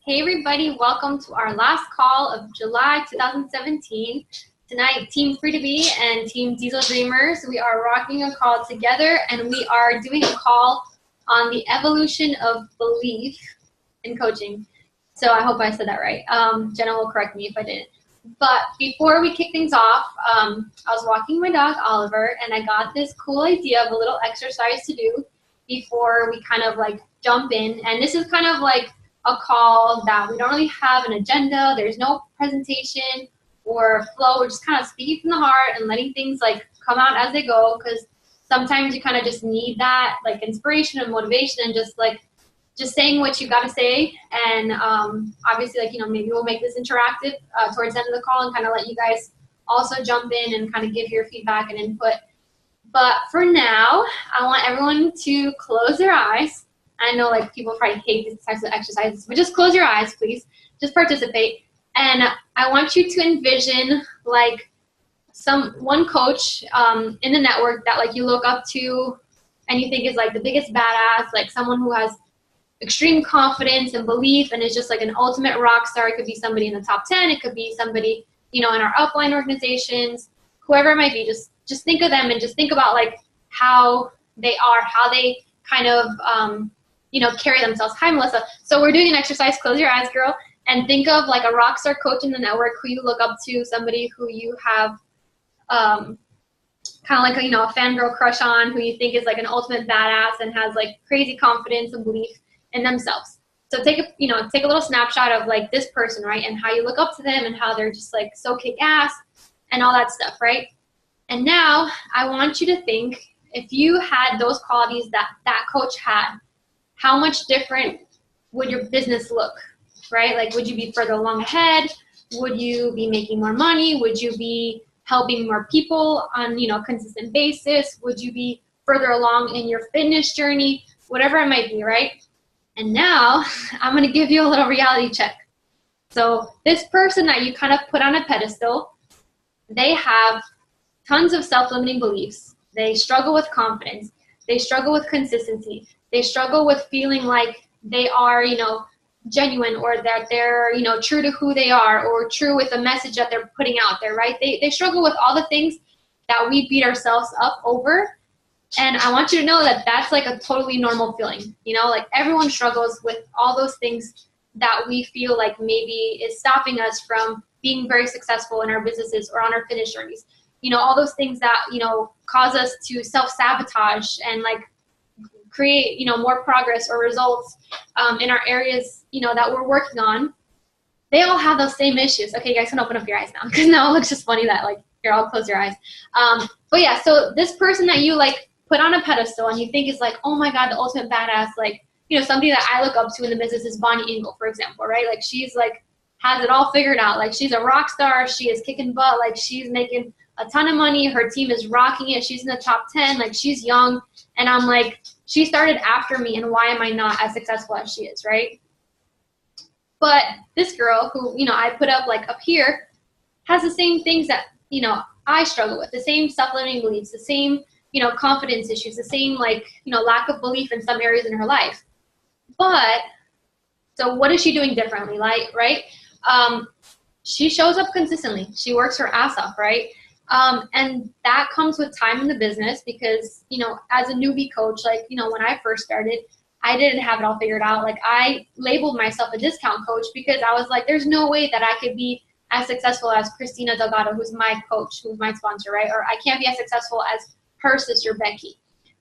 Hey everybody, welcome to our last call of July 2017. Tonight, Team Free to Be and Team Diesel Dreamers, we are rocking a call together and we are doing a call on the evolution of belief in coaching. So I hope I said that right. Jenna will correct me if I didn't. But before we kick things off, I was walking my dog, Oliver, and I got this cool idea of a little exercise to do before we kind of like jump in. And this is kind of like a call that we don't really have an agenda. There's no presentation or flow. We're just kind of speaking from the heart and letting things like come out as they go, because sometimes you kind of just need that like inspiration and motivation and just saying what you got to say. And obviously, like, maybe we'll make this interactive towards the end of the call and kind of let you guys also jump in and kind of give your feedback and input. But for now, I want everyone to close their eyes. I know like people probably hate these types of exercises, but just close your eyes, please. Just participate. And I want you to envision like one coach in the network that like you look up to and you think is like the biggest badass, like someone who has extreme confidence and belief and is just like an ultimate rock star. It could be somebody in the top 10. It could be somebody, in our upline organizations, whoever it might be. Just think of them and just think about like how they are, how they kind of, carry themselves. Hi, Melissa. So we're doing an exercise. Close your eyes, girl, and think of like a rock star coach in the network who you look up to, somebody who you have kind of like a fangirl crush on, who you think is like an ultimate badass and has like crazy confidence and belief in themselves. So take a little snapshot of like this person, right, and how you look up to them and how they're just like so kick ass and all that stuff, right? And now I want you to think, if you had those qualities that coach had, how much different would your business look, right? Like, would you be further along ahead? Would you be making more money? Would you be helping more people on, a consistent basis? Would you be further along in your fitness journey? Whatever it might be, right? And now I'm going to give you a little reality check. So this person that you kind of put on a pedestal, they have tons of self-limiting beliefs. They struggle with confidence. They struggle with consistency. They struggle with feeling like they are, genuine, or that they're, true to who they are, or true with the message that they're putting out there, right? They struggle with all the things that we beat ourselves up over. And I want you to know that that's like a totally normal feeling. Like everyone struggles with all those things that we feel like maybe is stopping us from being very successful in our businesses or on our fitness journeys. All those things that, cause us to self-sabotage and like create, more progress or results in our areas, that we're working on. They all have those same issues. Okay, you guys can open up your eyes now, because now it looks just funny that like you're all close your eyes. But yeah, so this person that you like put on a pedestal and you think is like, oh my God, the ultimate badass, like, somebody that I look up to in the business is Bonnie Engel, for example, right? Like she's like, has it all figured out. Like she's a rock star. She is kicking butt. Like she's making a ton of money. Her team is rocking it. She's in the top 10. Like she's young. And I'm like, she started after me, and why am I not as successful as she is, right? But this girl who, I put up like up here has the same things that, I struggle with, the same self-limiting beliefs, the same, confidence issues, the same like, lack of belief in some areas in her life. But so what is she doing differently, like, right? She shows up consistently. She works her ass off, right? And that comes with time in the business because, as a newbie coach, like, when I first started, I didn't have it all figured out. Like I labeled myself a discount coach because I was like, there's no way that I could be as successful as Christina Delgado, who's my coach, who's my sponsor, right? Or I can't be as successful as her sister, Becky.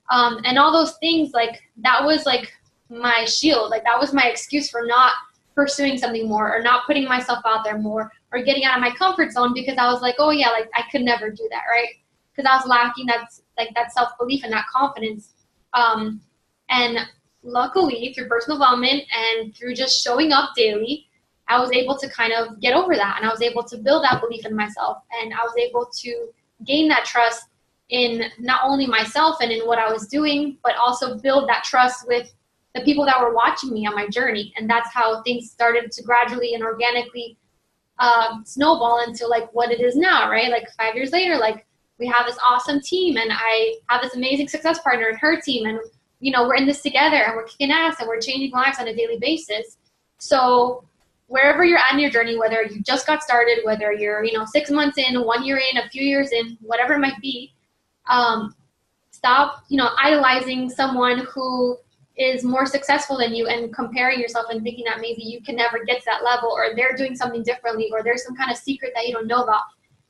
And all those things, like that was like my shield. Like that was my excuse for not pursuing something more or not putting myself out there more or getting out of my comfort zone, because I was like, oh yeah, like I could never do that, right? Because I was lacking that self-belief and that confidence. And luckily through personal development and through just showing up daily, I was able to kind of get over that, and I was able to build that belief in myself, and I was able to gain that trust in not only myself and in what I was doing, but also build that trust with the people that were watching me on my journey. And that's how things started to gradually and organically snowball into like what it is now, right? Like 5 years later, like we have this awesome team, and I have this amazing success partner in her team, and we're in this together, and we're kicking ass, and we're changing lives on a daily basis. So wherever you're at in your journey, whether you just got started, whether you're, 6 months in, 1 year in, a few years in, whatever it might be, stop, idolizing someone who is more successful than you and comparing yourself and thinking that maybe you can never get to that level, or they're doing something differently, or there's some kind of secret that you don't know about.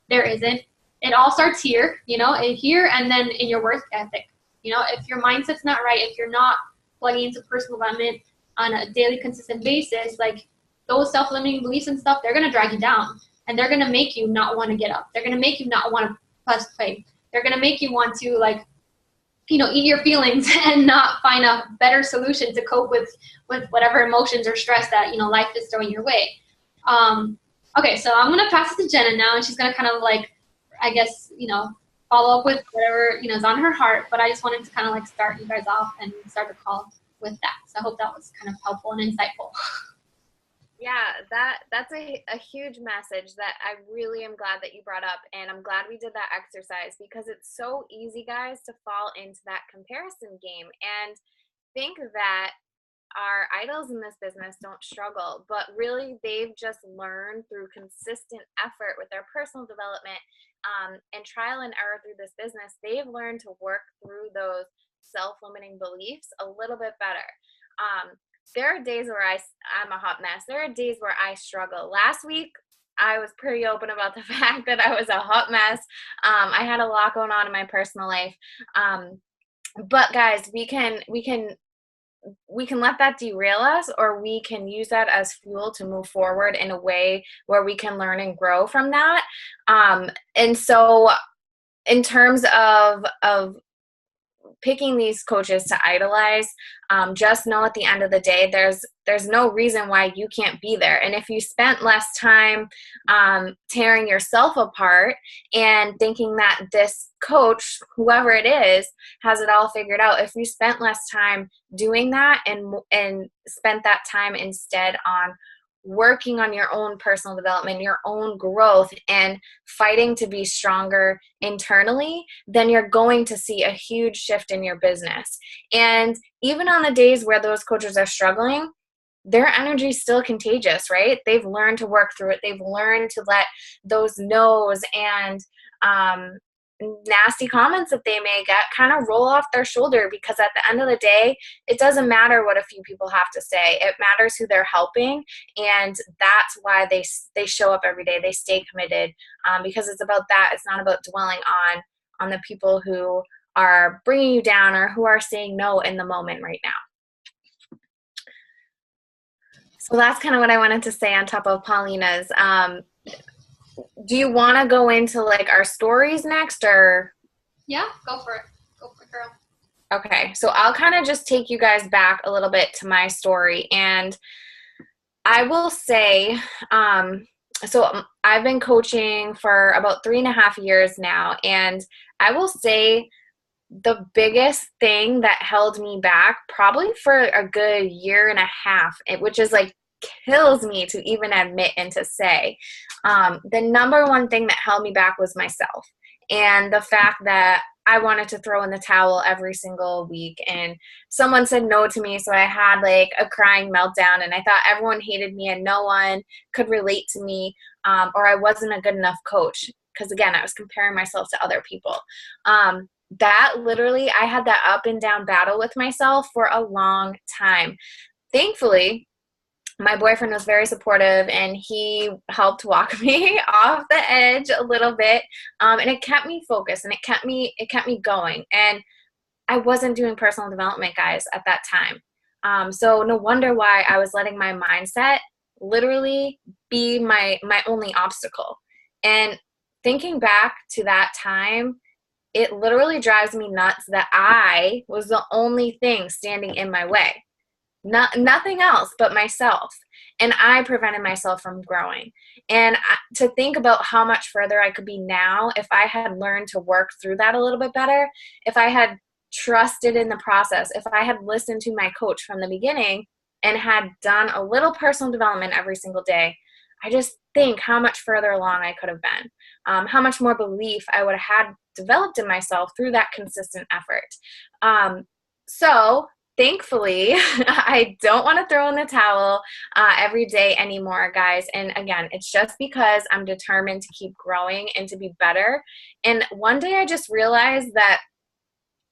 There isn't. It all starts here, here, and then in your work ethic. If your mindset's not right, if you're not plugging into personal development on a daily, consistent basis, like those self-limiting beliefs and stuff, they're going to drag you down, and they're going to make you not want to get up. They're going to make you not want to press play. They're going to make you want to, like, eat your feelings and not find a better solution to cope with whatever emotions or stress that, life is throwing your way. Okay, so I'm going to pass it to Jenna now, and she's going to kind of like, I guess, follow up with whatever, is on her heart. But I just wanted to kind of like start you guys off and start the call with that. So I hope that was kind of helpful and insightful. Yeah, that's a huge message that I really am glad that you brought up, and I'm glad we did that exercise, because it's so easy, guys, to fall into that comparison game and think that our idols in this business don't struggle, but really they've just learned through consistent effort with their personal development and trial and error through this business. They've learned to work through those self-limiting beliefs a little bit better. There are days where I'm a hot mess. There are days where I struggle. Last week, I was pretty open about the fact that I was a hot mess. I had a lot going on in my personal life. But guys, we can let that derail us, or we can use that as fuel to move forward in a way where we can learn and grow from that. And so in terms of picking these coaches to idolize, just know at the end of the day, there's no reason why you can't be there. And if you spent less time tearing yourself apart and thinking that this coach, whoever it is, has it all figured out, if you spent less time doing that and spent that time instead on working on your own personal development, your own growth, and fighting to be stronger internally, then you're going to see a huge shift in your business. And even on the days where those coaches are struggling, their energy is still contagious, right? They've learned to work through it. They've learned to let those no's and nasty comments that they may get kind of roll off their shoulder, because at the end of the day, it doesn't matter what a few people have to say. It matters who they're helping, and that's why they show up every day. They stay committed, because it's about that. It's not about dwelling on the people who are bringing you down or who are saying no in the moment right now. So that's kind of what I wanted to say on top of Paulina's. Do you want to go into like our stories next, or? Yeah, go for it. Go for it, girl. Okay, so I'll kind of just take you guys back a little bit to my story. And I will say, so I've been coaching for about 3.5 years now. And I will say the biggest thing that held me back probably for a good 1.5 years, which is like kills me to even admit and to say, the number one thing that held me back was myself, and the fact that I wanted to throw in the towel every single week, and someone said no to me, so I had like a crying meltdown, and I thought everyone hated me and no one could relate to me, or I wasn't a good enough coach, because again, I was comparing myself to other people. That literally, I had that up and down battle with myself for a long time. Thankfully, my boyfriend was very supportive, and he helped walk me off the edge a little bit. And it kept me focused, and it kept me going. And I wasn't doing personal development, guys, at that time. So no wonder why I was letting my mindset literally be my only obstacle. And thinking back to that time, it literally drives me nuts that I was the only thing standing in my way. Nothing else but myself. And I prevented myself from growing. And to think about how much further I could be now if I had learned to work through that a little bit better, if I had trusted in the process, if I had listened to my coach from the beginning and had done a little personal development every single day, I just think how much further along I could have been, how much more belief I would have had developed in myself through that consistent effort. So thankfully, I don't want to throw in the towel every day anymore, guys. And again, it's just because I'm determined to keep growing and to be better. And one day I just realized that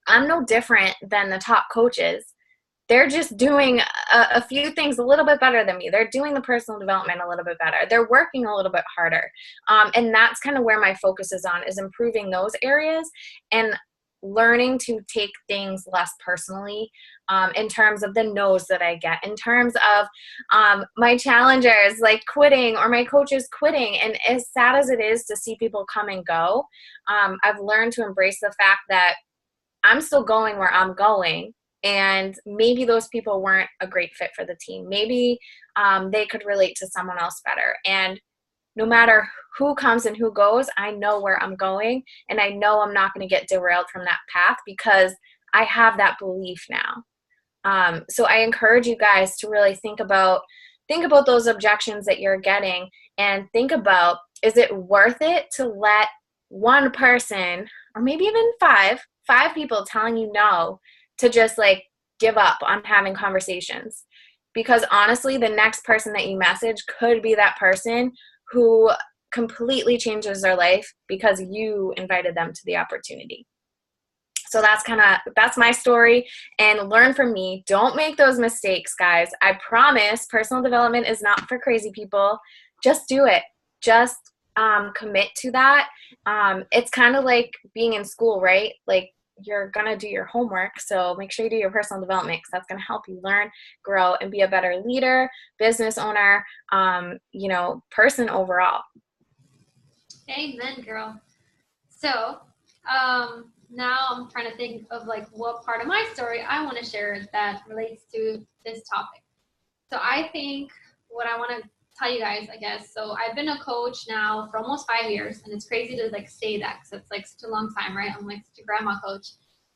I'm no different than the top coaches. They're just doing a few things a little bit better than me. They're doing the personal development a little bit better. They're working a little bit harder. And that's kind of where my focus is on, is improving those areas and learning to take things less personally, in terms of the no's that I get, in terms of my challengers like quitting or my coaches quitting. And as sad as it is to see people come and go, I've learned to embrace the fact that I'm still going where I'm going. And maybe those people weren't a great fit for the team. Maybe they could relate to someone else better. And no matter who comes and who goes, I know where I'm going. And I know I'm not going to get derailed from that path because I have that belief now. So I encourage you guys to really think about those objections that you're getting, and think about, is it worth it to let one person, or maybe even five people telling you no, to just like give up on having conversations? Because honestly, the next person that you message could be that person who completely changes their life because you invited them to the opportunity. So that's my story, and learn from me. Don't make those mistakes, guys. I promise personal development is not for crazy people. Just do it. Just commit to that. It's kind of like being in school, right? Like, you're going to do your homework. So make sure you do your personal development, because that's going to help you learn, grow, and be a better leader, business owner, person overall. Amen, girl. So, now I'm trying to think of like what part of my story I want to share that relates to this topic. So I think what I want to tell you guys, I guess, so I've been a coach now for almost 5 years, and it's crazy to like say that because it's like such a long time, right? I'm like such a grandma coach.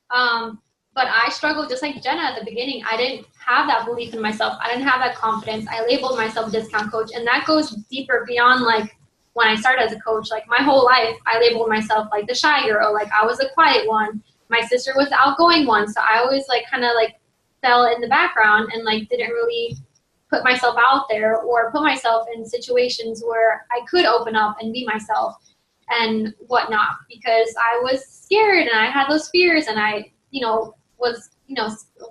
But I struggled just like Jenna at the beginning. I didn't have that belief in myself. I didn't have that confidence. I labeled myself a discount coach, and that goes deeper beyond like when I started as a coach. Like my whole life, I labeled myself like the shy girl, like I was the quiet one. My sister was the outgoing one, so I always like kind of like fell in the background and like didn't really put myself out there or put myself in situations where I could open up and be myself and whatnot, because I was scared and I had those fears, and I, was,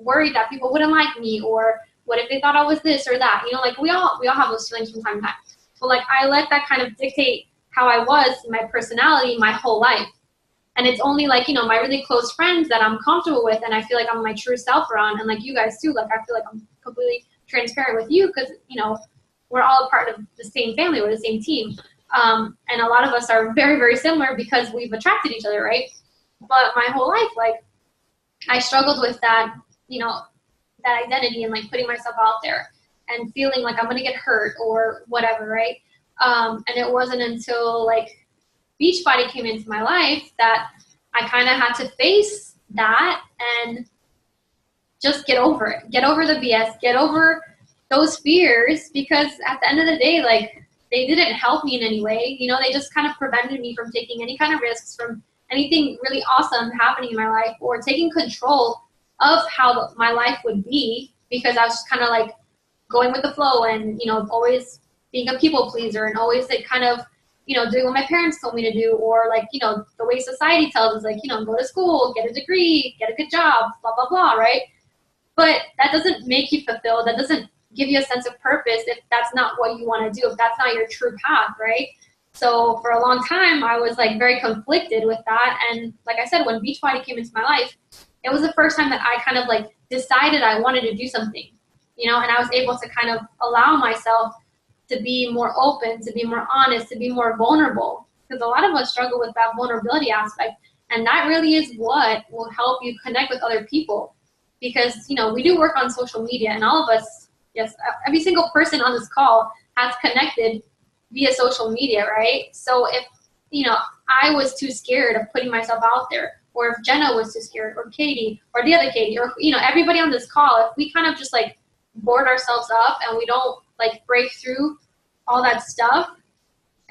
worried that people wouldn't like me, or what if they thought I was this or that, like we all have those feelings from time to time. But like I let that kind of dictate how I was, my personality, my whole life. And it's only like, my really close friends that I'm comfortable with and I feel like I'm my true self around, and like you guys too, like I feel like I'm completely transparent with you because, we're all a part of the same family, we're the same team. And a lot of us are very, very similar because we've attracted each other, right? But my whole life, like I struggled with that, that identity and like putting myself out there and feeling like I'm going to get hurt or whatever, right? And it wasn't until like Beachbody came into my life that I kind of had to face that and just get over it, get over the BS, get over those fears, because at the end of the day, like they didn't help me in any way. They just kind of prevented me from taking any kind of risks, from anything really awesome happening in my life, or taking control of how my life would be, because I was just kind of like going with the flow and, always being a people pleaser and always like kind of, doing what my parents told me to do, or like, the way society tells us, like, go to school, get a degree, get a good job, blah, blah, blah, right? But that doesn't make you fulfilled. That doesn't give you a sense of purpose if that's not what you want to do, if that's not your true path, right? So for a long time, I was like very conflicted with that. And like I said, when Beachbody came into my life, it was the first time that I kind of like decided I wanted to do something, and I was able to kind of allow myself to be more open, to be more honest, to be more vulnerable. Because a lot of us struggle with that vulnerability aspect. And that really is what will help you connect with other people. Because, we do work on social media, and all of us, yes, every single person on this call has connected via social media, right? So if, I was too scared of putting myself out there, or if Jenna was too scared, or Katie, or the other Katie, or, everybody on this call, if we kind of just like board ourselves up and we don't like break through all that stuff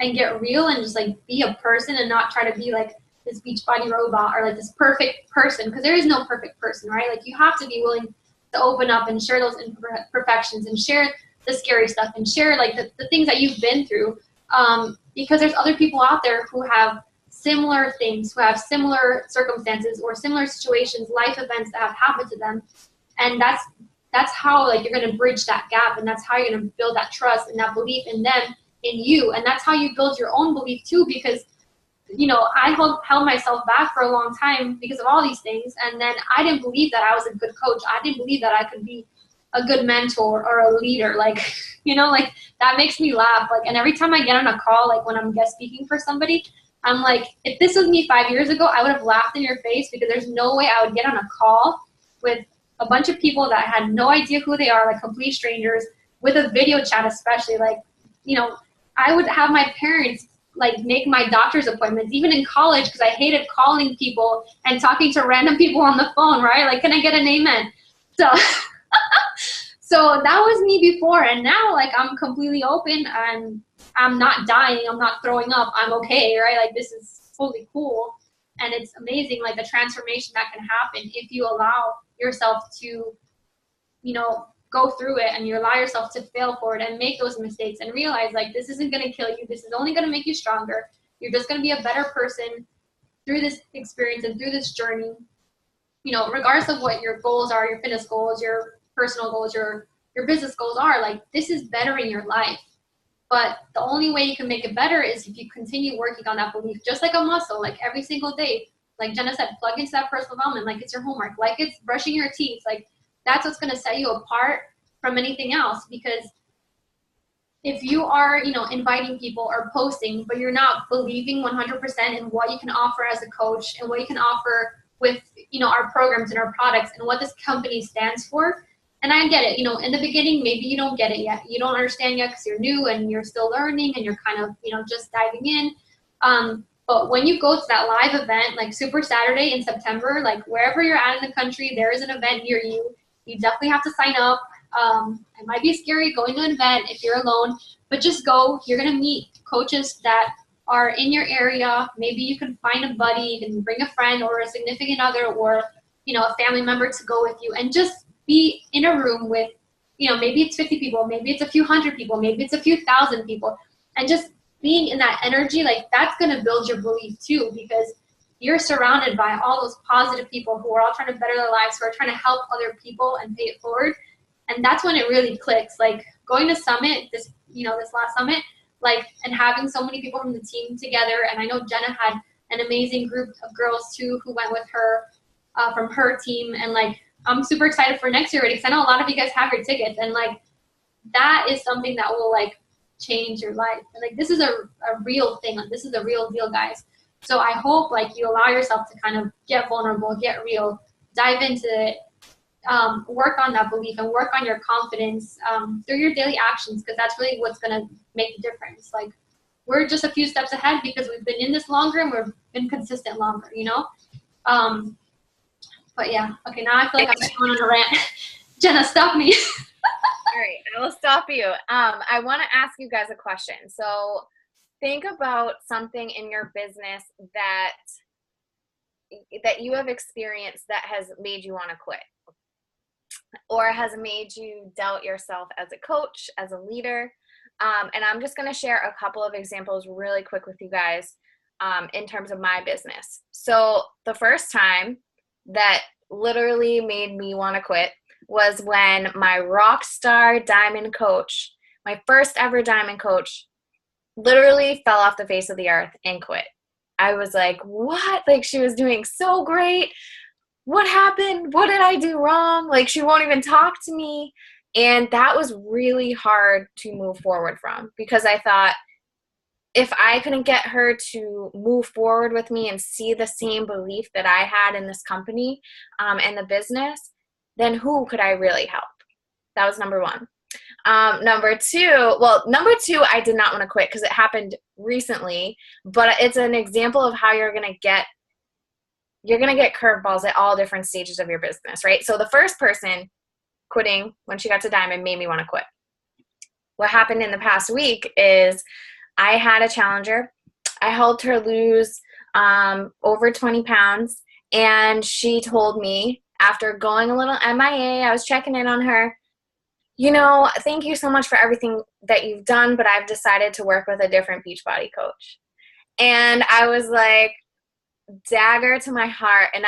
and get real and just like be a person and not try to be like this Beachbody robot or like this perfect person, because there is no perfect person, right? Like you have to be willing to open up and share those imperfections and share the scary stuff and share like the things that you've been through, because there's other people out there who have similar things, who have similar circumstances or similar situations, life events that have happened to them. And that's how like you're going to bridge that gap, and that's how you're going to build that trust and that belief in them, in you. And that's how you build your own belief too, because you know, I held myself back for a long time because of all these things. And then I didn't believe that I was a good coach. I didn't believe that I could be a good mentor or a leader. Like, you know, like that makes me laugh. Like, and every time I get on a call, like when I'm guest speaking for somebody, I'm like, if this was me 5 years ago, I would have laughed in your face, because there's no way I would get on a call with a bunch of people that I had no idea who they are, like complete strangers, with a video chat especially. Like, you know, I would have my parents like make my doctor's appointments, even in college, because I hated calling people and talking to random people on the phone, right? Like, can I get an amen? So, so that was me before, and now like I'm completely open, and I'm not dying, I'm not throwing up, I'm okay, right? Like this is totally cool, and it's amazing, like the transformation that can happen if you allow yourself to, you know, go through it, and you allow yourself to fail for it and make those mistakes and realize like this isn't going to kill you. This is only going to make you stronger. You're just going to be a better person through this experience and through this journey. You know, regardless of what your goals are, your fitness goals, your personal goals, your business goals are, like this is bettering your life. But the only way you can make it better is if you continue working on that belief, just like a muscle, like every single day. Like Jenna said, plug into that personal development like it's your homework, like it's brushing your teeth. Like that's what's going to set you apart from anything else. Because if you are, you know, inviting people or posting, but you're not believing 100% in what you can offer as a coach and what you can offer with, you know, our programs and our products and what this company stands for. And I get it, you know, in the beginning, maybe you don't get it yet. You don't understand yet because you're new and you're still learning and you're kind of, you know, just diving in. But when you go to that live event, like Super Saturday in September, like wherever you're at in the country, there is an event near you. You definitely have to sign up. It might be scary going to an event if you're alone, but just go. You're going to meet coaches that are in your area. Maybe you can find a buddy, you can bring a friend or a significant other or, you know, a family member to go with you, and just be in a room with, you know, maybe it's 50 people, maybe it's a few hundred people, maybe it's a few thousand people, and just being in that energy, like that's going to build your belief too, because you're surrounded by all those positive people who are all trying to better their lives, who are trying to help other people and pay it forward. And that's when it really clicks. Like going to Summit, this last Summit, like, and having so many people from the team together. And I know Jenna had an amazing group of girls too who went with her from her team. And like, I'm super excited for next year already, because I know a lot of you guys have your tickets, and like that is something that will like change your life. And like this is a real thing. Like this is a real deal, guys. So I hope like you allow yourself to kind of get vulnerable, get real, dive into it, work on that belief and work on your confidence through your daily actions, because that's really what's going to make the difference. Like we're just a few steps ahead because we've been in this longer and we've been consistent longer, you know? But yeah, okay, now I feel like I'm going on a rant. Jenna, stop me. All right, I will stop you. I want to ask you guys a question. So think about something in your business that you have experienced that has made you want to quit, or has made you doubt yourself as a coach, as a leader. And I'm just going to share a couple of examples really quick with you guys in terms of my business. So the first time that literally made me want to quit was when my rock star diamond coach, my first ever diamond coach, literally fell off the face of the earth and quit. I was like, what? Like, she was doing so great. What happened? What did I do wrong? Like, she won't even talk to me. And that was really hard to move forward from, because I thought, if I couldn't get her to move forward with me and see the same belief that I had in this company and the business, then who could I really help? That was number one. Number two, I did not want to quit because it happened recently, but it's an example of how you're going to get curveballs at all different stages of your business, right? So the first person quitting when she got to Diamond made me want to quit. What happened in the past week is I had a challenger. I helped her lose over 20 pounds, and she told me after going a little MIA, I was checking in on her. Thank you so much for everything that you've done, but I've decided to work with a different Beachbody coach. And I was like, dagger to my heart. And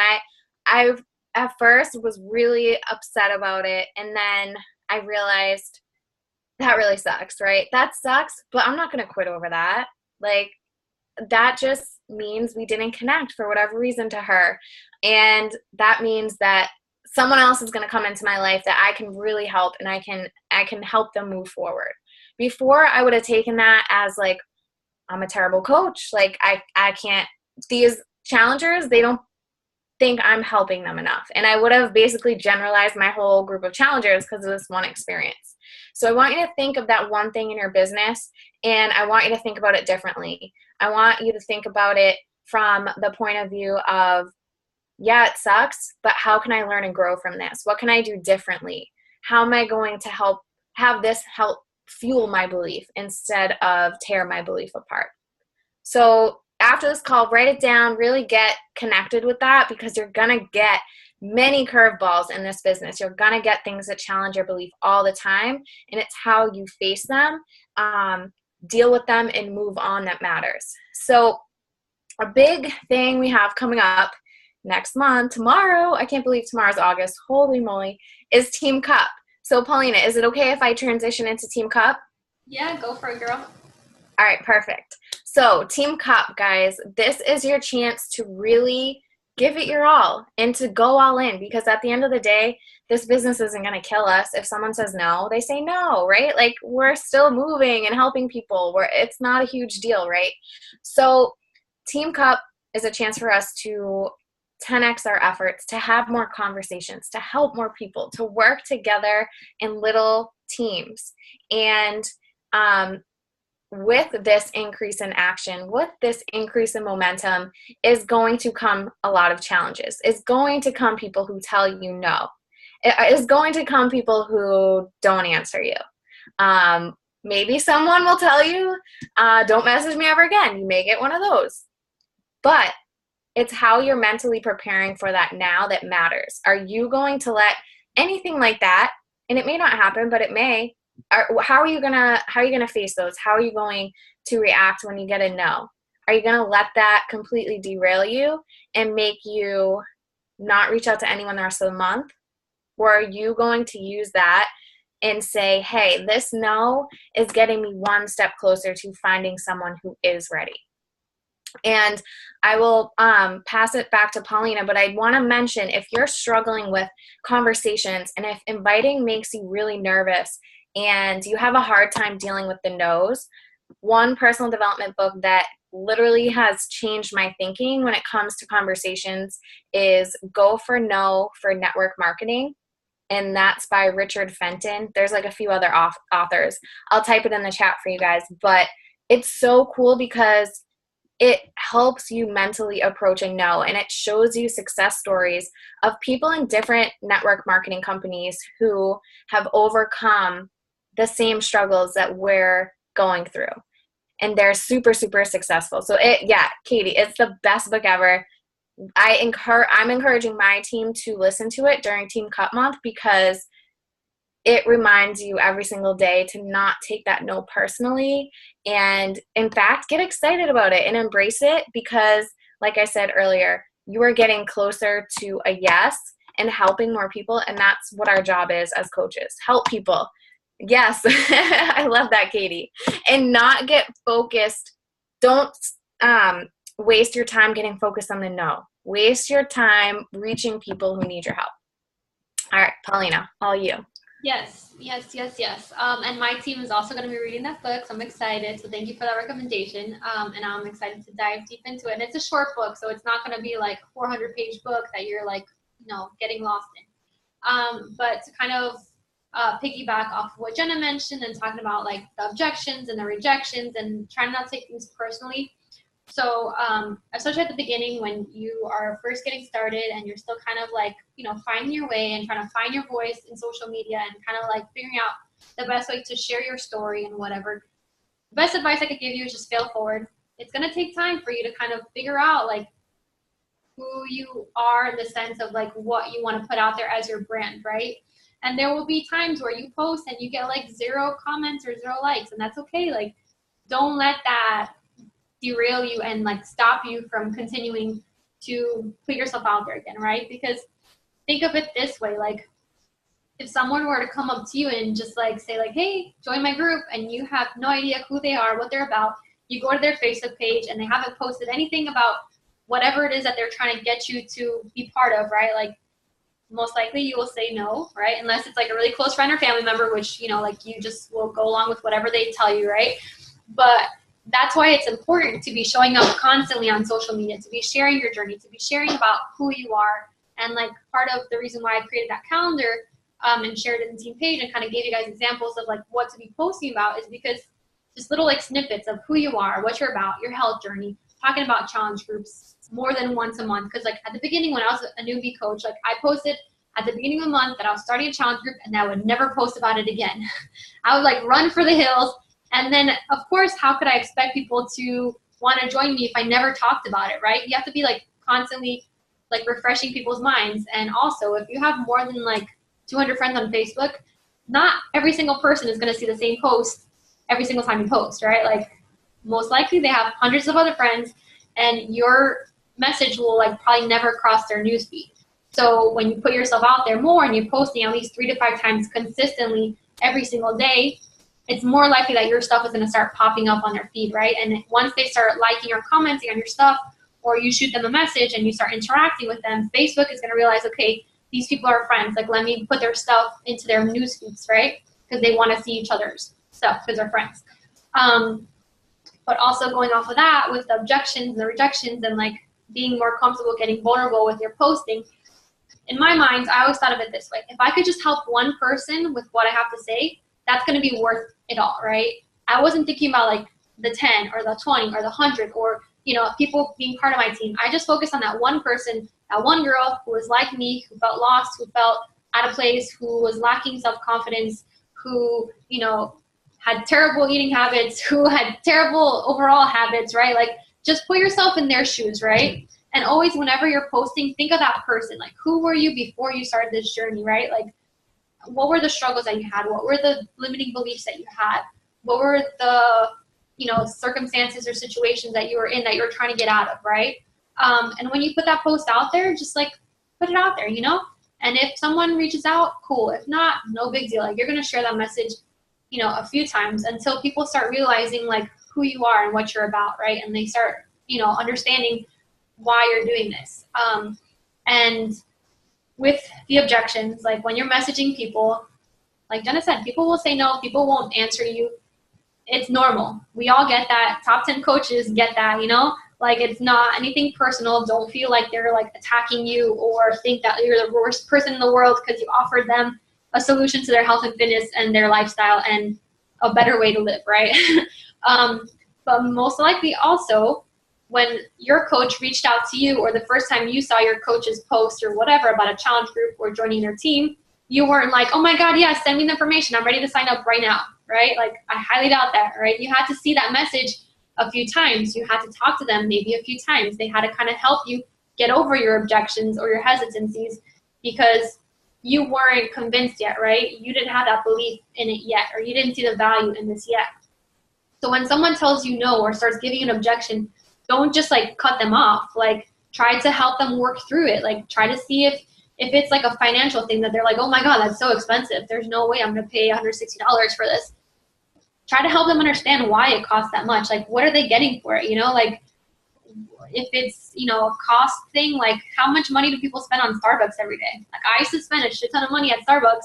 I at first was really upset about it. And then I realized that really sucks, right? That sucks, but I'm not going to quit over that. Like, that just means we didn't connect for whatever reason to her. And that means that someone else is going to come into my life that I can really help, and I can help them move forward. Before, I would have taken that as like, I'm a terrible coach. Like, I can't, these challengers, they don't think I'm helping them enough. And I would have basically generalized my whole group of challengers because of this one experience. So I want you to think of that one thing in your business, and I want you to think about it differently. I want you to think about it from the point of view of, yeah, it sucks, but how can I learn and grow from this? What can I do differently? How am I going to have this help fuel my belief instead of tear my belief apart? So after this call, write it down, really get connected with that, because you're going to get many curveballs in this business. You're going to get things that challenge your belief all the time, and it's how you face them, deal with them, and move on that matters. So a big thing we have coming up next month, tomorrow, I can't believe tomorrow's August, holy moly, is Team Cup. So Paulina, is it okay if I transition into Team Cup? Yeah, go for it, girl. All right, perfect. So Team Cup, guys, this is your chance to really give it your all and to go all in, because at the end of the day, this business isn't going to kill us. If someone says no, they say no, right? Like, we're still moving and helping people. It's not a huge deal, right? So Team Cup is a chance for us to 10x our efforts, to have more conversations, to help more people, to work together in little teams. And with this increase in action, with this increase in momentum, is going to come a lot of challenges. It's going to come people who tell you no. It is going to come people who don't answer you. Maybe someone will tell you, don't message me ever again. You may get one of those. But it's how you're mentally preparing for that now that matters. Are you going to let anything like that, and it may not happen, but it may, how are you gonna face those? How are you going to react when you get a no? Are you gonna let that completely derail you and make you not reach out to anyone the rest of the month? Or are you going to use that and say, hey, this no is getting me one step closer to finding someone who is ready? And I will pass it back to Paulina, but I want to mention, if you're struggling with conversations and if inviting makes you really nervous and you have a hard time dealing with the no's, one personal development book that literally has changed my thinking when it comes to conversations is Go for No for Network Marketing. And that's by Richard Fenton. There's like a few other authors. I'll type it in the chat for you guys, but it's so cool because it helps you mentally approach a no, and it shows you success stories of people in different network marketing companies who have overcome the same struggles that we're going through. And they're super, super successful. So Katie, it's the best book ever. I'm encouraging my team to listen to it during Team Cup Month, because it reminds you every single day to not take that no personally, and in fact, get excited about it and embrace it, because like I said earlier, you are getting closer to a yes and helping more people. And that's what our job is as coaches, help people. Yes. I love that, Katie. And not get focused. Don't waste your time getting focused on the no. Waste your time reaching people who need your help. All right, Paulina, all you. Yes. And my team is also going to be reading that book, so I'm excited. So thank you for that recommendation. And I'm excited to dive deep into it. And it's a short book, so it's not going to be like a 400-page book that you're like, getting lost in. But to kind of piggyback off of what Jenna mentioned and talking about like the objections and the rejections and trying not to take things personally. So especially at the beginning when you are first getting started and you're still kind of like, finding your way and trying to find your voice in social media and kind of like figuring out the best way to share your story and whatever. The best advice I could give you is just fail forward. It's going to take time for you to kind of figure out like who you are in the sense of like what you want to put out there as your brand, right? And there will be times where you post and you get like 0 comments or 0 likes, and that's okay. Like, don't let that derail you and like stop you from continuing to put yourself out there again, right? Because think of it this way, like if someone were to come up to you and just like say like, hey, join my group, and you have no idea who they are, what they're about, you go to their Facebook page and they haven't posted anything about whatever it is that they're trying to get you to be part of, right? Like most likely you will say no, right? Unless it's like a really close friend or family member, which, you know, like you just will go along with whatever they tell you, right? But that's why it's important to be showing up constantly on social media, to be sharing your journey, to be sharing about who you are. And like part of the reason why I created that calendar and shared it in the team page and kind of gave you guys examples of like what to be posting about is because just little like snippets of who you are, what you're about, your health journey, talking about challenge groups more than once a month. Because like at the beginning when I was a newbie coach, like I posted at the beginning of the month that I was starting a challenge group, and I would never post about it again. I would like run for the hills. And then of course, how could I expect people to want to join me if I never talked about it, right? You have to be like constantly like refreshing people's minds. And also if you have more than like 200 friends on Facebook, not every single person is going to see the same post every single time you post, right? Like most likely they have hundreds of other friends, and your message will like probably never cross their newsfeed. So when you put yourself out there more and you're posting at least 3 to 5 times consistently every single day, it's more likely that your stuff is going to start popping up on their feed, right? And once they start liking or commenting on your stuff, or you shoot them a message and you start interacting with them, Facebook is going to realize, okay, these people are friends. Like, let me put their stuff into their news feeds, right? Because they want to see each other's stuff because they're friends. But also going off of that with the objections and the rejections and like being more comfortable getting vulnerable with your posting, in my mind, I always thought of it this way. If I could just help one person with what I have to say, that's going to be worth it all, right? I wasn't thinking about like the 10 or the 20 or the 100 or, you know, people being part of my team. I just focused on that one person, that one girl who was like me, who felt lost, who felt out of place, who was lacking self-confidence, who, you know, had terrible eating habits, who had terrible overall habits, right? Like just put yourself in their shoes, right? And always whenever you're posting, think of that person. Like who were you before you started this journey, right? Like what were the struggles that you had? What were the limiting beliefs that you had? What were the, you know, circumstances or situations that you were in that you were trying to get out of, right? And when you put that post out there, just like put it out there, you know? And if someone reaches out, cool. If not, no big deal. Like you're going to share that message, you know, a few times until people start realizing like who you are and what you're about, right? And they start, you know, understanding why you're doing this. And with the objections, like when you're messaging people, like Jenna said, people will say no, people won't answer you. It's normal. We all get that. Top 10 coaches get that, you know? Like it's not anything personal. Don't feel like they're like attacking you or think that you're the worst person in the world because you offered them a solution to their health and fitness and their lifestyle and a better way to live, right? But most likely also when your coach reached out to you or the first time you saw your coach's post or whatever about a challenge group or joining their team, you weren't like, oh my God, yeah, send me the information. I'm ready to sign up right now, right? Like I highly doubt that, right? You had to see that message a few times. You had to talk to them maybe a few times. They had to kind of help you get over your objections or your hesitancies because you weren't convinced yet, right? You didn't have that belief in it yet, or you didn't see the value in this yet. So when someone tells you no or starts giving you an objection, don't just like cut them off. Like try to help them work through it. Like try to see if it's like a financial thing that they're like, oh my God, that's so expensive. There's no way I'm going to pay $160 for this. Try to help them understand why it costs that much. Like what are they getting for it? You know, like if it's, you know, a cost thing, like how much money do people spend on Starbucks every day? Like I used to spend a shit ton of money at Starbucks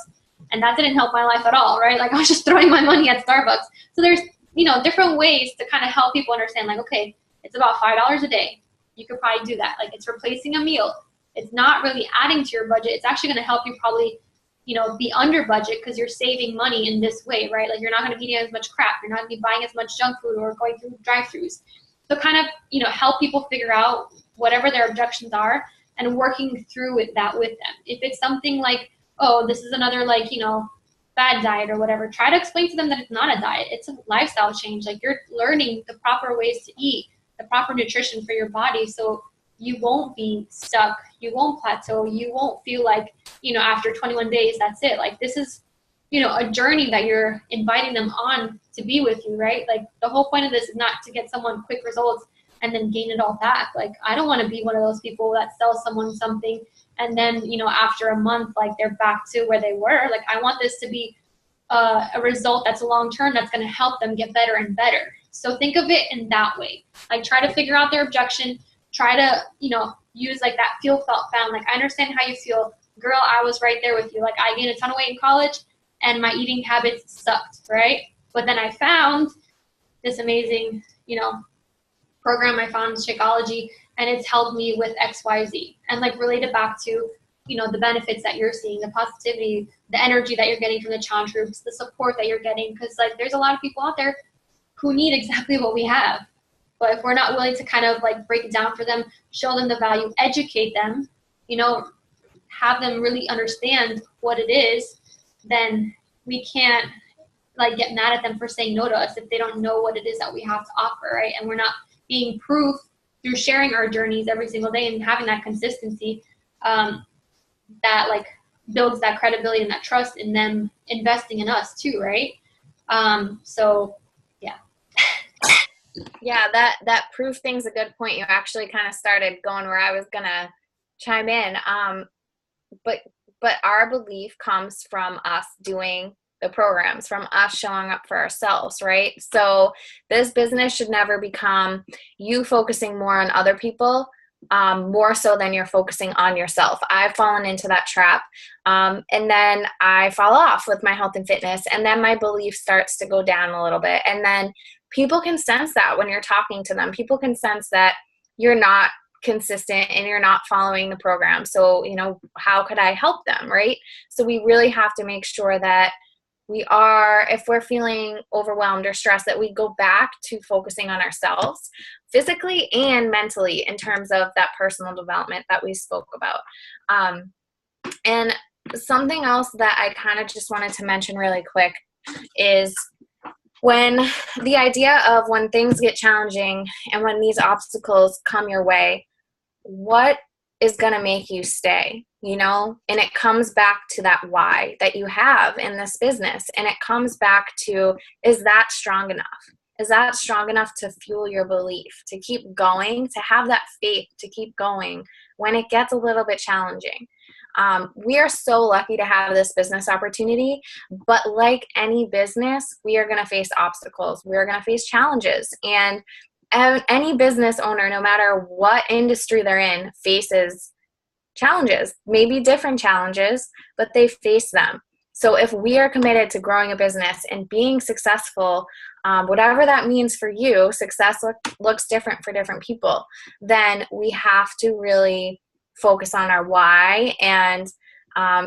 and that didn't help my life at all, right? Like I was just throwing my money at Starbucks. So there's, you know, different ways to kind of help people understand like, okay, it's about $5 a day. You could probably do that. Like it's replacing a meal. It's not really adding to your budget. It's actually going to help you probably, you know, be under budget because you're saving money in this way, right? Like you're not going to be eating as much crap. You're not going to be buying as much junk food or going through drive-thrus. So kind of, you know, help people figure out whatever their objections are and working through that with them. If it's something like, oh, this is another like, you know, bad diet or whatever, try to explain to them that it's not a diet. It's a lifestyle change. Like you're learning the proper ways to eat, the proper nutrition for your body. So you won't be stuck. You won't plateau. You won't feel like, after 21 days, that's it. Like, this is, a journey that you're inviting them on to be with you, right? Like, the whole point of this is not to get someone quick results and then gain it all back. Like, I don't want to be one of those people that sells someone something and then, after a month, like, they're back to where they were. Like, I want this to be a result that's long-term, that's going to help them get better and better. So think of it in that way. Like, try to figure out their objection. Try to, use like that feel, felt, found. Like, I understand how you feel. Girl, I was right there with you. Like, I gained a ton of weight in college and my eating habits sucked, right? But then I found this amazing, program I found in Shakeology, and it's helped me with XYZ. And like, relate it back to, the benefits that you're seeing, the positivity, the energy that you're getting from the challenge groups, the support that you're getting. Because like, there's a lot of people out there who need exactly what we have. But if we're not willing to kind of like break it down for them, show them the value, educate them, have them really understand what it is, then we can't like get mad at them for saying no to us if they don't know what it is that we have to offer, right? And we're not being proof through sharing our journeys every single day and having that consistency that like builds that credibility and that trust in them investing in us too, right? So yeah. Yeah, that proof thing's a good point. You actually kind of started going where I was gonna chime in. But our belief comes from us doing the programs, from us showing up for ourselves, right? So this business should never become you focusing more on other people, more so than you're focusing on yourself. I've fallen into that trap. And then I fall off with my health and fitness, and then my belief starts to go down a little bit. And then people can sense that when you're talking to them. People can sense that you're not consistent and you're not following the program. So, how could I help them, right? So we really have to make sure that if we're feeling overwhelmed or stressed, that we go back to focusing on ourselves physically and mentally in terms of that personal development that we spoke about. And something else that I kind of just wanted to mention really quick is when things get challenging and when these obstacles come your way, what is going to make you stay, and it comes back to that why that you have in this business. And it comes back to, is that strong enough? Is that strong enough to fuel your belief, to keep going, to have that faith, to keep going when it gets a little bit challenging? We are so lucky to have this business opportunity, but like any business, we are going to face obstacles. We are going to face challenges. And any business owner, no matter what industry they're in, faces challenges, maybe different challenges, but they face them. So if we are committed to growing a business and being successful, whatever that means for you, success looks different for different people, then we have to really focus on our why and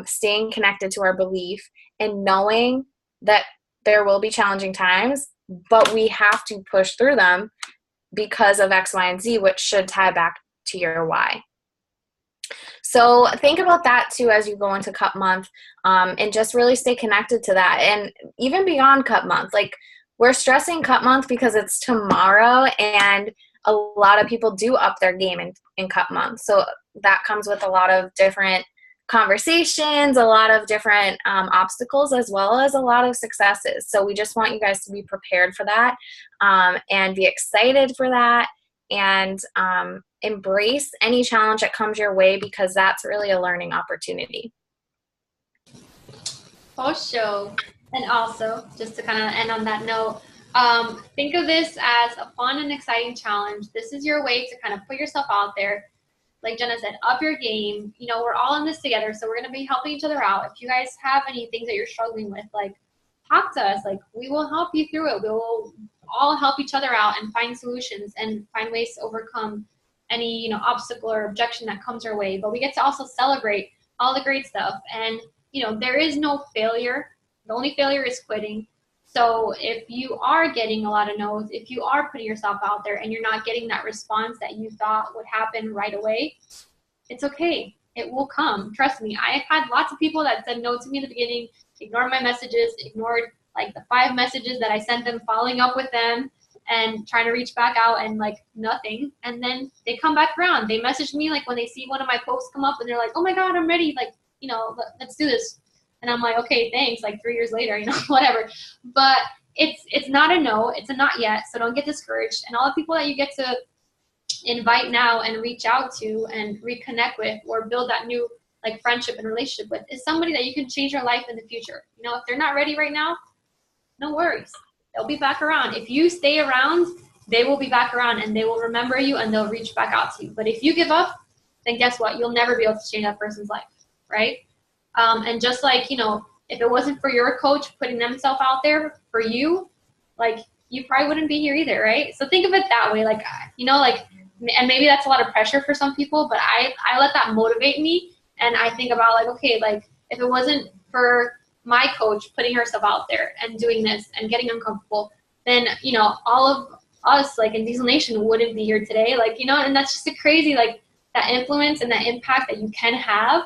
staying connected to our belief and knowing that there will be challenging times, but we have to push through them because of X, Y, and Z, which should tie back to your why. So think about that too as you go into Cup Month, and just really stay connected to that. And even beyond Cup Month, like, we're stressing Cup Month because it's tomorrow, and a lot of people do up their game in Cup Month. So that comes with a lot of different conversations, a lot of different obstacles, as well as a lot of successes. So we just want you guys to be prepared for that, and be excited for that, and embrace any challenge that comes your way, because that's really a learning opportunity. Xoxo. And also, just to kind of end on that note, think of this as a fun and exciting challenge. This is your way to kind of put yourself out there. Like Jenna said, up your game. We're all in this together, so we're going to be helping each other out. If you guys have any things that you're struggling with, like, talk to us. Like, we will help you through it. We will all help each other out and find solutions and find ways to overcome any, obstacle or objection that comes our way. But we get to also celebrate all the great stuff. And, there is no failure. The only failure is quitting. So if you are getting a lot of no's, if you are putting yourself out there and you're not getting that response that you thought would happen right away, it's okay. It will come. Trust me. I have had lots of people that said no to me in the beginning, ignored my messages, ignored like the 5 messages that I sent them, following up with them. and trying to reach back out and like nothing. And then they come back around. They message me like when they see one of my posts come up and they're like, oh my God, I'm ready. Like, you know, let's do this. And I'm like, okay, thanks. Like 3 years later, you know, whatever. But it's not a no, it's a not yet. So don't get discouraged. And all the people that you get to invite now and reach out to and reconnect with or build that new like friendship and relationship with is somebody that you can change your life in the future. You know, if they're not ready right now, no worries. They'll be back around. If you stay around, they will be back around and they will remember you and they'll reach back out to you. But if you give up, then guess what? You'll never be able to change that person's life, right? And just like, you know, if it wasn't for your coach putting themselves out there for you, like you probably wouldn't be here either, right? So think of it that way, like, you know, like, and maybe that's a lot of pressure for some people, but I let that motivate me. And I think about like, okay, like if it wasn't for my coach putting herself out there and doing this and getting uncomfortable, then, you know, all of us like in Diesel Nation wouldn't be here today. Like, you know, and that's just a crazy, like that influence and that impact that you can have,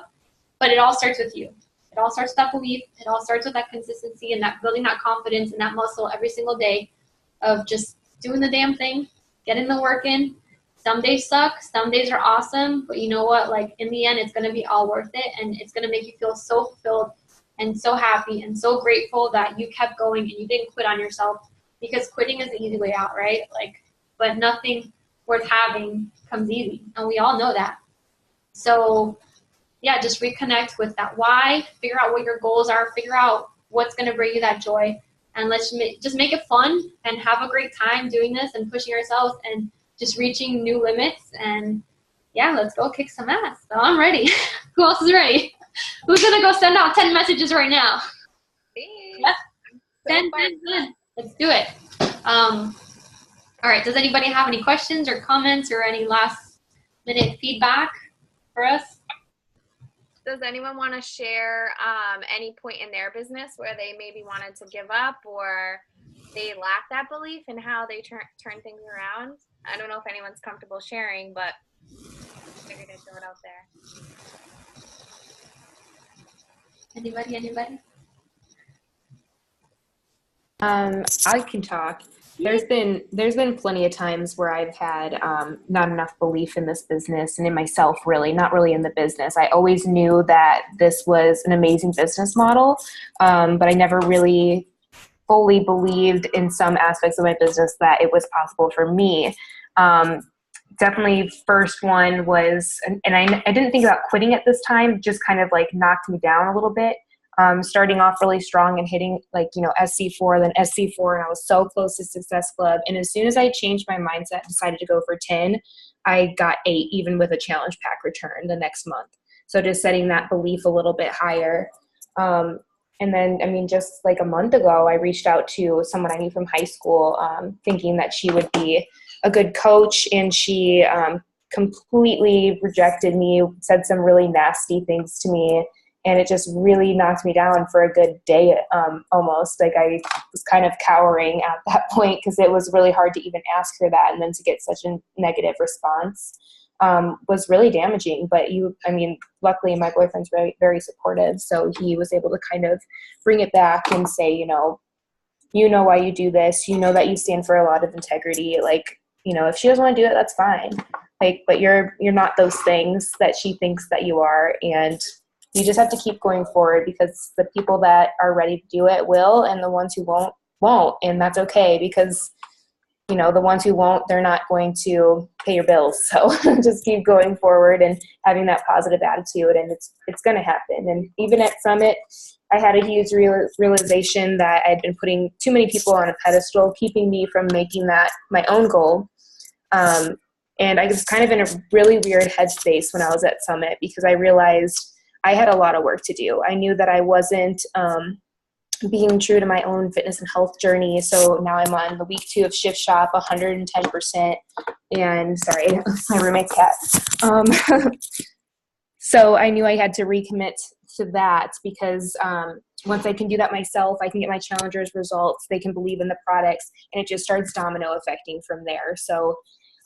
but it all starts with you. It all starts with that belief. It all starts with that consistency and that building that confidence and that muscle every single day of just doing the damn thing, getting the work in. Some days suck, some days are awesome, but you know what? Like in the end, it's going to be all worth it, and it's going to make you feel so fulfilled and so happy and so grateful that you kept going and you didn't quit on yourself, because quitting is the easy way out, right? Like, but nothing worth having comes easy, and we all know that. So yeah, just reconnect with that why, figure out what your goals are, figure out what's going to bring you that joy, and let's just make it fun and have a great time doing this and pushing ourselves and just reaching new limits. And yeah, let's go kick some ass. So I'm ready. Who else is ready? Who's going to go send out 10 messages right now? Yeah. 10. Let's do it. All right. Does anybody have any questions or comments or any last minute feedback for us? Does anyone want to share any point in their business where they maybe wanted to give up or they lack that belief in how they turn things around? I don't know if anyone's comfortable sharing, but I figured I'd throw it out there. Anybody? I can talk. There's been plenty of times where I've had not enough belief in this business and in myself, really, not really in the business. I always knew that this was an amazing business model, but I never really fully believed in some aspects of my business that it was possible for me. Definitely first one was, and I didn't think about quitting at this time, just kind of like knocked me down a little bit. Starting off really strong and hitting like, you know, SC4, then SC4, and I was so close to Success Club. And as soon as I changed my mindset, decided to go for 10, I got 8, even with a challenge pack return the next month. So just setting that belief a little bit higher. And then, I mean, just like a month ago, I reached out to someone I knew from high school, thinking that she would be a good coach, and she completely rejected me, said some really nasty things to me, and it just really knocked me down for a good day, almost. Like I was kind of cowering at that point because it was really hard to even ask her that, and then to get such a negative response was really damaging. But luckily my boyfriend's very, very supportive, so he was able to kind of bring it back and say, you know why you do this, you know that you stand for a lot of integrity, like, you know, if she doesn't want to do it, that's fine, like, but you're not those things that she thinks that you are, and you just have to keep going forward, because the people that are ready to do it will, and the ones who won't, and that's okay, because, you know, the ones who won't, they're not going to pay your bills. So just keep going forward and having that positive attitude, and it's going to happen. And even at Summit, I had a huge realization that I'd been putting too many people on a pedestal, keeping me from making that my own goal. And I was kind of in a really weird headspace when I was at Summit, because I realized I had a lot of work to do. I knew that I wasn't being true to my own fitness and health journey. So now I'm on the week 2 of Shift Shop, 110%. And sorry, my roommate's cat. So I knew I had to recommit to that, because once I can do that myself, I can get my challengers results, they can believe in the products, and it just starts domino affecting from there. So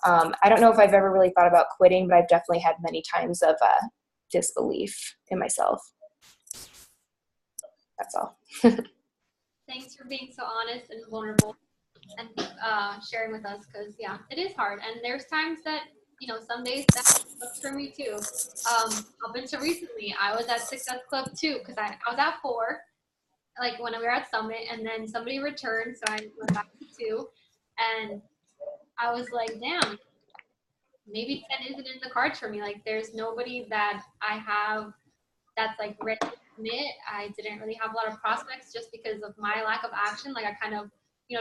I don't know if I've ever really thought about quitting, but I've definitely had many times of disbelief in myself. That's all. Thanks for being so honest and vulnerable. And sharing with us, because it is hard, and there's times that some days that works for me too. Up until recently, I was at Success Club too, because I was at 4, like when we were at Summit, and then somebody returned, so I went back to 2, and I was like, damn, maybe 10 isn't in the cards for me. Like, there's nobody that I have that's like ready to commit. I didn't really have a lot of prospects just because of my lack of action. Like, I kind of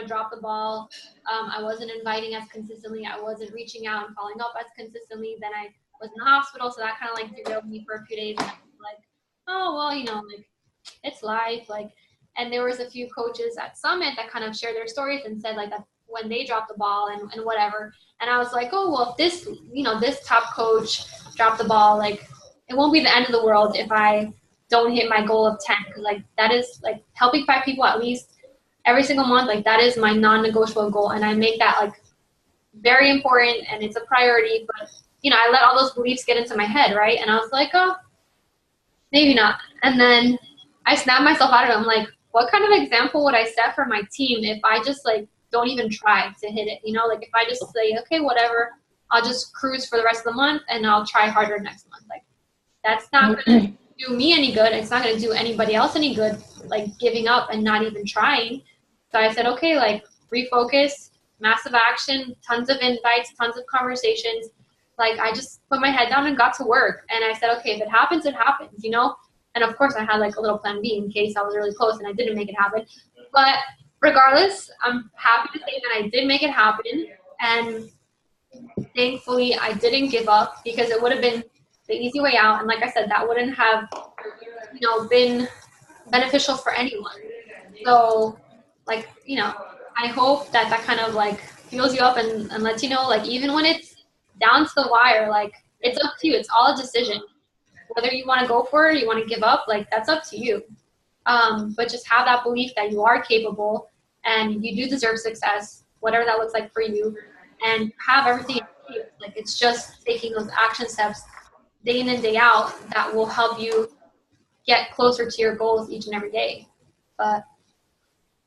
dropped the ball. I wasn't inviting as consistently. I wasn't reaching out and following up as consistently. Then I was in the hospital, so that kind of like derailed me for a few days. And I was like, oh well, like, it's life. Like, and there was a few coaches at Summit that kind of shared their stories and said like that when they dropped the ball and whatever. And I was like, oh well, if this this top coach dropped the ball, like, it won't be the end of the world if I don't hit my goal of 10, because like that is like helping 5 people at least every single month. Like, that is my non-negotiable goal, and I make that like very important, and it's a priority. But I let all those beliefs get into my head, right? And I was like, oh, maybe not. And then I snapped myself out of it. I'm like, what kind of example would I set for my team if I just like don't even try to hit it? Like, if I just say, okay, whatever, I'll just cruise for the rest of the month and I'll try harder next month. Like, that's not going to do me any good. It's not going to do anybody else any good, like giving up and not even trying. So I said, okay, like, refocus, massive action, tons of invites, tons of conversations. Like, I just put my head down and got to work. And I said, okay, if it happens, it happens, And of course I had like a little plan B in case I was really close and I didn't make it happen. But regardless, I'm happy to say that I did make it happen. And thankfully I didn't give up, because it would have been the easy way out. And like I said, that wouldn't have, been beneficial for anyone. So, like, I hope that kind of like fuels you up and lets you know, like, even when it's down to the wire, like, it's up to you. It's all a decision. Whether you want to go for it or you want to give up, like, that's up to you. But just have that belief that you are capable and you do deserve success, whatever that looks like for you, and have everything in place. Like, it's just taking those action steps day in and day out that will help you get closer to your goals each and every day. But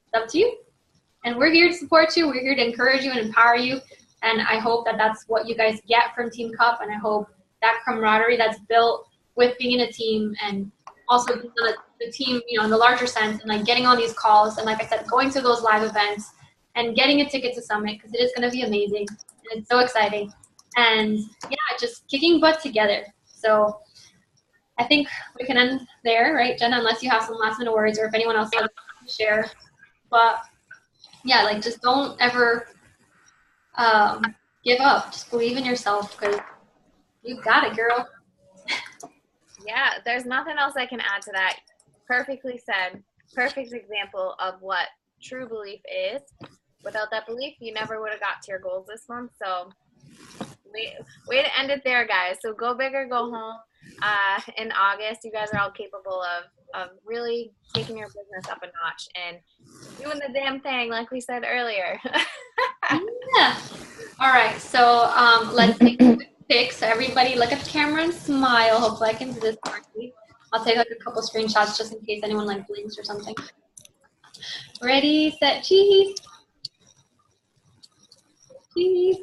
it's up to you. And we're here to support you. We're here to encourage you and empower you. And I hope that that's what you guys get from Team Cup. And I hope that camaraderie that's built with being in a team, and also being on the team, in the larger sense, and like getting on these calls, and like I said, going to those live events and getting a ticket to Summit, because it is going to be amazing. And it's so exciting. And just kicking butt together. So I think we can end there, right, Jenna? Unless you have some last minute words, or if anyone else has to share. But like, just don't ever give up. Just believe in yourself, because you got it, girl. Yeah, there's nothing else I can add to that. Perfectly said. Perfect example of what true belief is. Without that belief, you never would have got to your goals this month. So way to end it there, guys. So go big or go home. In August, you guys are all capable of really taking your business up a notch and doing the damn thing, like we said earlier. Yeah. All right. So let's take a quick pic. So everybody look at the camera and smile. Hopefully I can do this correctly. I'll take like a couple screenshots just in case anyone like blinks or something. Ready, set, cheese. Cheese.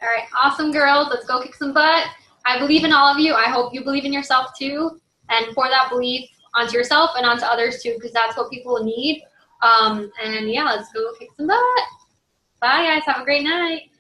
All right. Awesome, girls. Let's go kick some butt. I believe in all of you. I hope you believe in yourself too. And pour that belief onto yourself and onto others too, because that's what people need. And let's go kick some butt. Bye, guys. Have a great night.